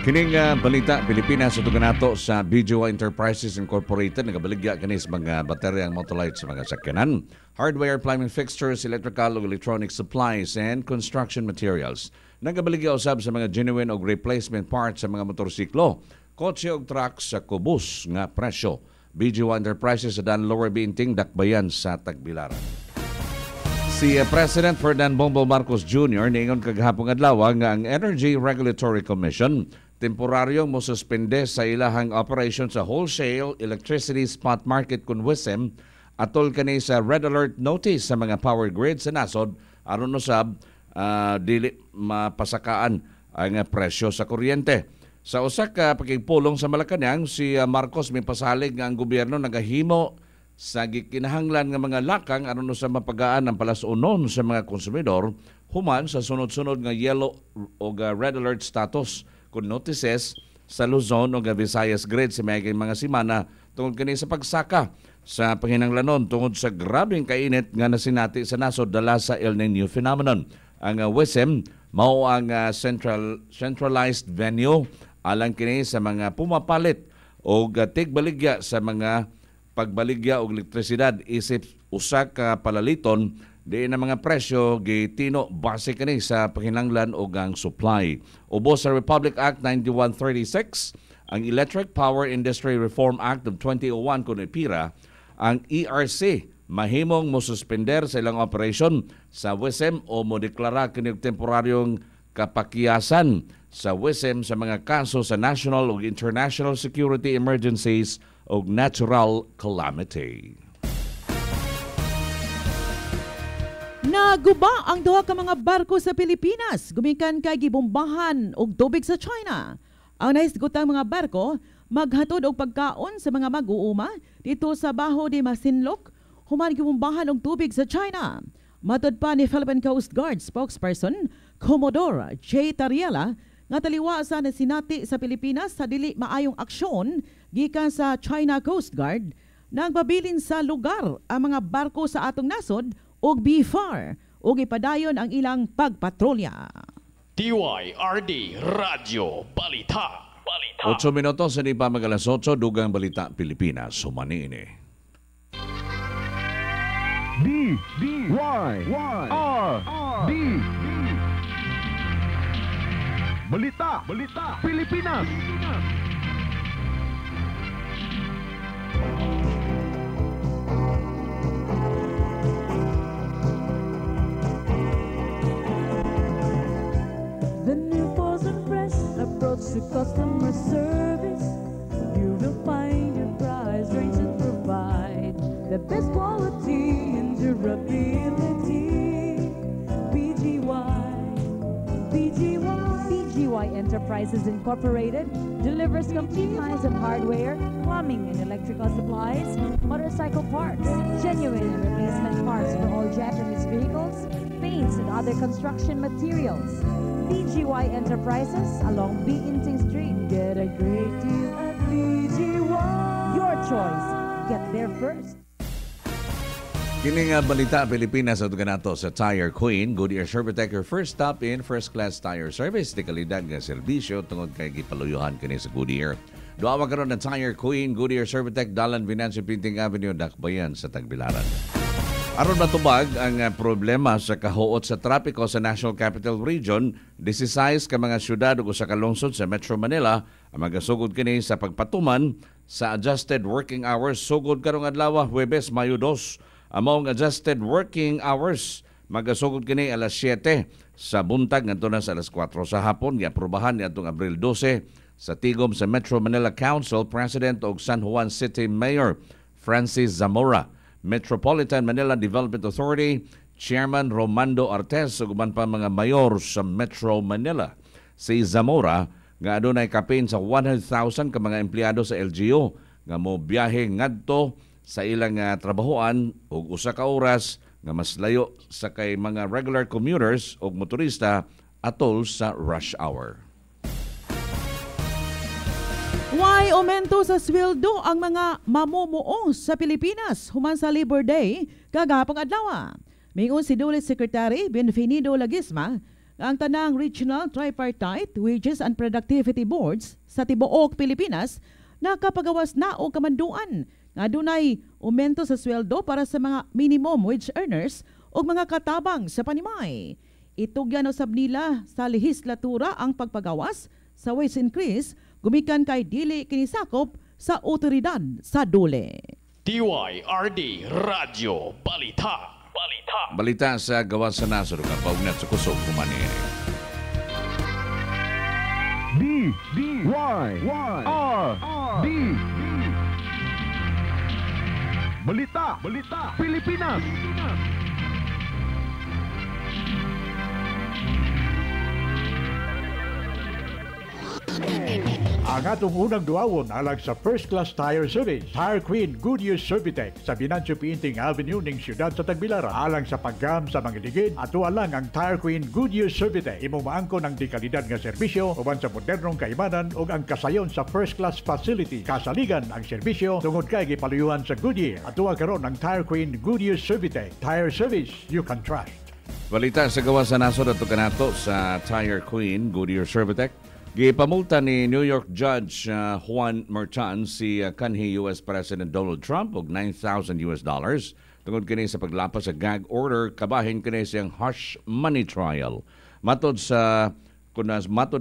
Kining balita Pilipinas ito nato sa BGY Enterprises Incorporated nagabaligya kini sa mga bateryang Motolite sa mga sakyanan, hardware, plumbing fixtures, electrical ug electronic supplies and construction materials. Nagabaligya usab sa mga genuine ug replacement parts sa mga motorsiklo, kotse ug truck sa kubos nga presyo. BGY Enterprises sa Dan Lower Binting, Dakbayan sa Tagbilaran. Si President Ferdinand Bongbong Marcos Jr. niingon kaghapon adlaw nga ang Energy Regulatory Commission temporaryong mosuspende sa ilahang operation sa wholesale electricity spot market kun WISM atol kani sa red alert notice sa mga power grid sa nasod aron usab dili mapasakaan ang presyo sa kuryente. Sa usa ka pakigpulong sa Malacañang, si Marcos may pasalig nga ang gobyerno nagahimo sa gikinahanglan nga mga lakang aron sa mapagaan ang palasunon sa mga konsumidor human sa sunod-sunod nga yellow o red alert status kun notices sa Luzon o Visayas grid sa mga semana tungod kani sa pagsaka sa panginahanglanon tungod sa grabeng kainit nga nasinati sa nasod dala sa El Niño phenomenon. Ang WISM mao ang centralized venue alang kini sa mga pumapalit o tigbaligya sa mga pagbaligya og elektrisidad isip usa ka palaliton di na mga presyo gitino base kani sa panginahanglan og ang supply. Ubos sa Republic Act 9136, ang Electric Power Industry Reform Act of 2001 kun ipira, ang ERC mahimong mosuspender sa ilang operation sa WISM o modeklara kini og temporaryong kapakiyasan sa WISM sa mga kaso sa national ug international security emergencies o natural calamity. Naguba ang duha ka mga barko sa Pilipinas gumikan kay gibombahan og tubig sa China. Ang nahisgotang mga barko maghatod og pagkaon sa mga mag-uuma dito sa Baho de Masinloc human gibombahan og tubig sa China. Matod pa ni Philippine Coast Guard spokesperson Commodore J. Tariela nga taliwasa na sinati sa Pilipinas sa dili maayong aksyon gikan sa China Coast Guard nang pabilin sa lugar ang mga barko sa atong nasod og BFAR ug ipadayon ang ilang pagpatrolya. DYRD Radio Balita. 8 minutos sa di pa mag-alas 8 dugang balita Pilipinas sumani ini. D-Y-R-D Balita Pilipinas. The new Frozen Fresh approach to customer service. You will find your price range and provide the best quality and durability. BGY Enterprises Incorporated delivers complete lines of hardware, plumbing and electrical supplies, motorcycle parts, genuine and replacement parts for all Japanese vehicles, paints and other construction materials. BGY Enterprises along Binting Street. Get a great deal at BGY. Your choice. Get there first. Kini nga balita Pilipinas sa nato sa Tire Queen. Goodyear Servitec, your first stop in first-class tire service. Di kalidad nga serbisyo tungod kay gipaluyuhan kini sa Goodyear. Duawa karon ng Tire Queen, Goodyear Servitec, Dalan Venancio Pinting Avenue, Dakbayan sa Tagbilaran. Aron matubag ang problema sa kahuot sa trapiko sa National Capital Region, 16 ka mga syudad ug usa ka lungsod sa Metro Manila ang magasugod kini sa pagpatuman sa adjusted working hours sugod karong adlaw Huwebes, Mayo 2. Among adjusted working hours magasugod kini alas 7 sa buntag ngadto na sa alas 4 sa hapon. Giaprobahan ni atong Abril 12 sa tigom sa Metro Manila Council President og San Juan City Mayor Francis Zamora. Metropolitan Manila Development Authority Chairman Romando Artes ug uban pa mga mayor sa Metro Manila. Si Zamora nga adunay kapin sa 100,000 ka mga empleyado sa LGU nga mo biyahe ngadto sa ilang trabahoan og usa ka oras nga mas layo sa kay mga regular commuters o motorista atol sa rush hour. Why aumento sa sweldo ang mga mamumuo sa Pilipinas human sa Labor Day kagahapong adlaw? Mingon si DOLE Secretary Benvenido Lagisma, ang tanang Regional Tripartite Wages and Productivity Boards sa tibuok Pilipinas nakapagawas na o kamanduan nga dunay aumento sa sweldo para sa mga minimum wage earners o mga katabang sa panimay. Itugyan usab nila sa lehislatura ang pagpagawas sa wage increase gumikan kay dili kinisakop sa otoridad sa DOLE. DYRD Radio Balita. Balita sa gawas sa nasod ug paugnat sa kusog kumani. DYRD Balita Pilipinas. Ang atong unang duawon alang sa First Class Tire Service, Tire Queen Goodyear Servitec sa Binancio Pinting Avenue ning siyudad sa Tagbilaran. Alang sa paggam sa mga ligid, ato alang ang Tire Queen Goodyear Servitec. Imo maangkon ang dekalidad nga serbisyo uban sa modernong kaimanan ug ang kasayon sa First Class Facility. Kasaligan ang serbisyo tungod kay gipaluyuhan sa Goodyear. Ato karon ang Tire Queen Goodyear Servitec. Tire service you can trust. Balita sa gawas sa nasod ato kanato sa Tire Queen Goodyear Servitec. Gipamulta ni New York Judge Juan Merchan si kanhi US President Donald Trump og $9,000 tungod kini sa paglapas sa gag order kabahin kini siyang hush money trial. Matod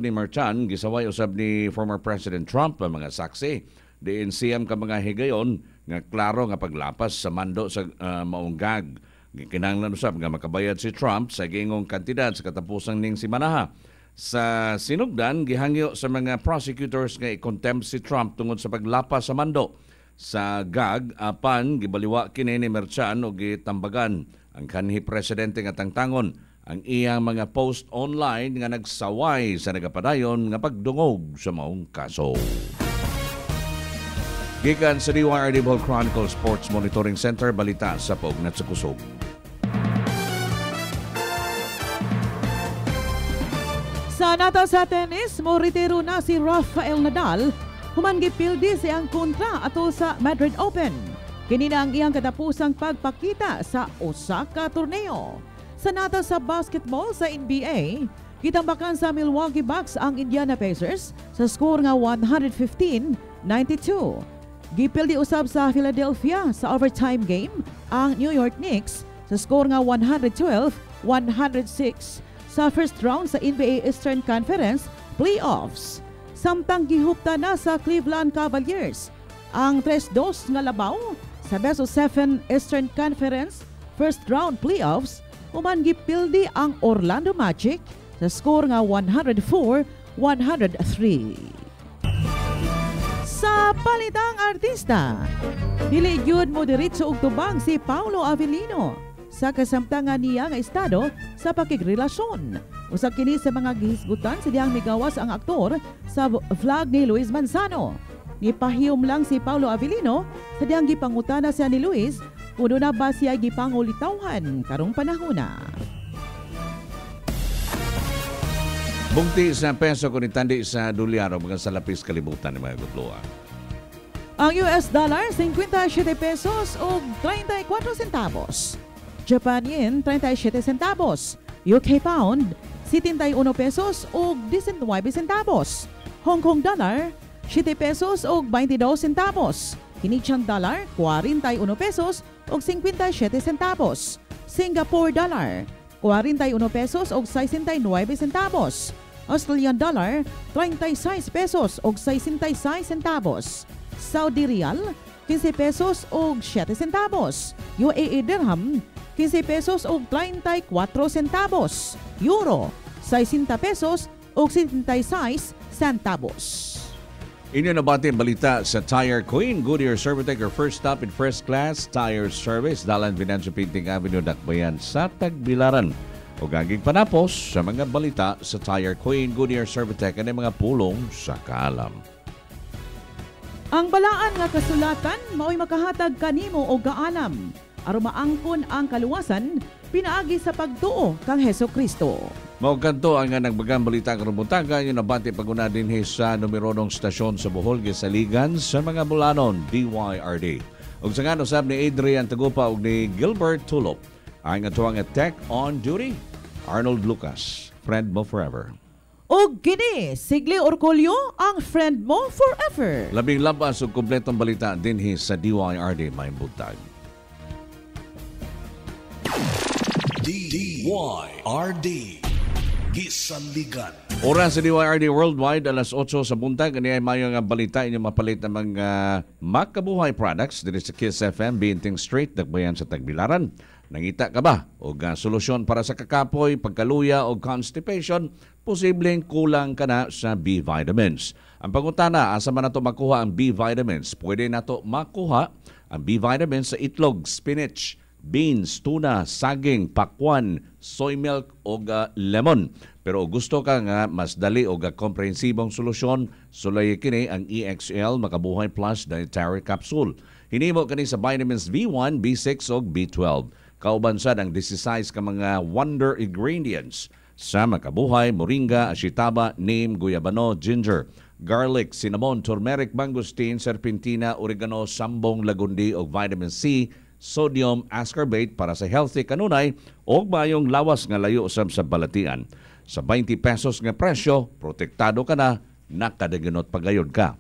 ni Merchan, gisaway usab ni former President Trump ang mga saksi. Diin siyam ka mga higayon nga klaro nga paglapas sa mando sa maong gag. Kinahanglan usab nga makabayad si Trump sa gingong kantidad sa katapusan ning simanaha. Sa sinugdan, gihangyo sa mga prosecutors nga i-contempt si Trump tungod sa paglapas sa mando. Sa gag, apan, gibaliwa kini ni Merchan o gitambagan ang kanhi presidente nga tangtangon ang iyang mga post online nga nagsaway sa nagapadayon nga pagdungog sa maong kaso. Gikan sa DYRD Ball Chronicle Sports Monitoring Center, balita sa paugnat sa kusog. Sa nata sa tennis, moritero na si Rafael Nadal human gipildi siyang kontra ato sa Madrid Open. Kini na ang iyang katapusang pagpakita sa Osaka torneo. Sa nata sa basketball sa NBA, gitambakan sa Milwaukee Bucks ang Indiana Pacers sa score nga 115-92. Gipildi usab sa Philadelphia sa overtime game ang New York Knicks sa score nga 112-106 sa first round sa NBA Eastern Conference Playoffs. Samtang gihupta na sa Cleveland Cavaliers ang 3-2 nga labaw sa best of 7 Eastern Conference first round playoffs, human gipildi ang Orlando Magic sa score nga 104-103. Sa palitang artista, dili gyud mo diretso og tubang si Paulo Avellino sa kasamtangan niya nga estado sa pakigrelasyon. Usa kini sa mga gihisgutan sa diyang migawas ang aktor sa vlog ni Luis Manzano. Nipahiyom lang si Paulo Avellino sa diyang gipangutana siya ni Luis kung na ba siya gipangulitawhan karong panahona. Bungti sa peso kung itandi sa dolyar o mga salapis kalibutan ni mga gutloa. Ang US dollar 57 pesos o 34 centavos. Japan yen 37 centavos. UK pound 71 pesos o 19 centavos. Hong Kong dollar 7 pesos o 22 centavos. Canadian dollar 41 pesos o 57 centavos. Singapore dollar 41 pesos o 69 centavos. Australian dollar 36 pesos o 66 centavos. Saudi Riyal 15 pesos o 7 centavos. UAE dirham 15 pesos o 34 centavos. Euro 60 pesos o 76 centavos. Inyo na bati ang balita sa Tire Queen Goodyear Servitec, your first stop in first class tire service. Dalan Binancio Pinting Avenue, Dakbayan sa Tagbilaran. O gaging panapos sa mga balita sa Tire Queen Goodyear Servitec ang mga pulong sa kaalam. Ang balaan nga kasulatan mao'y makahatag kanimo og kaalam. aron maangkon ang kaluwasan pinaagi sa pagtuo kang Hesukristo. Mao kanto ang nagbagang balita karong buntaga yung nabati paguna dinhi sa numeronong stasyon sa Bohol gisaligan sa mga bulanon DYRD. Ug sa ngano sab ni Adrian Tagupa ug ni Gilbert Tulop ang atuang Tech on Duty Arnold Lucas, friend mo forever. O gini, Sigli Orcolio, ang friend mo forever. Labing labas ug kompletong balita dinhi sa DYRD may buntag. DYRD Gisaligan. Oras sa DYRD Worldwide, alas 8 sa buntag. Ani ay mayo nga balita inyo mapalit ng mga makabuhay products dito sa Kiss FM, Binting Street, Dakbayan sa Tagbilaran. Nangita ka ba? O solusyon para sa kakapoy, pagkaluya o constipation, posibleng kulang ka na sa B-vitamins. Ang pangutana, asa man nato makuha ang B-vitamins? Pwede nato makuha ang B-vitamins sa itlog, spinach, beans, tuna, saging, pakwan, soy milk o lemon. Pero gusto ka nga mas dali o komprehensibong solusyon, sulay kini ang EXL Makabuhay Plus Dietary Capsule. Hinimo kani sa vitamins B1, B6 o B12. Kauban sad ang 16 ka mga wonder ingredients sa Makabuhay, moringa, ashitaba, neem, guyabano, ginger, garlic, cinnamon, turmeric, mangosteen, serpentina, oregano, sambong, lagundi o vitamin C, sodium ascorbate para sa healthy kanunay o mayong lawas nga layo usab sa balatian. Sa 20 pesos nga presyo, protektado ka na, nakadagunot pagayod ka.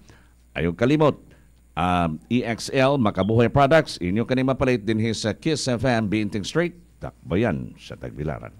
Ayong kalimot, EXL Makabuhay Products, inyo kani mapalit din sa Kiss FM, Binting Street, Dakbayan sa Tagbilaran.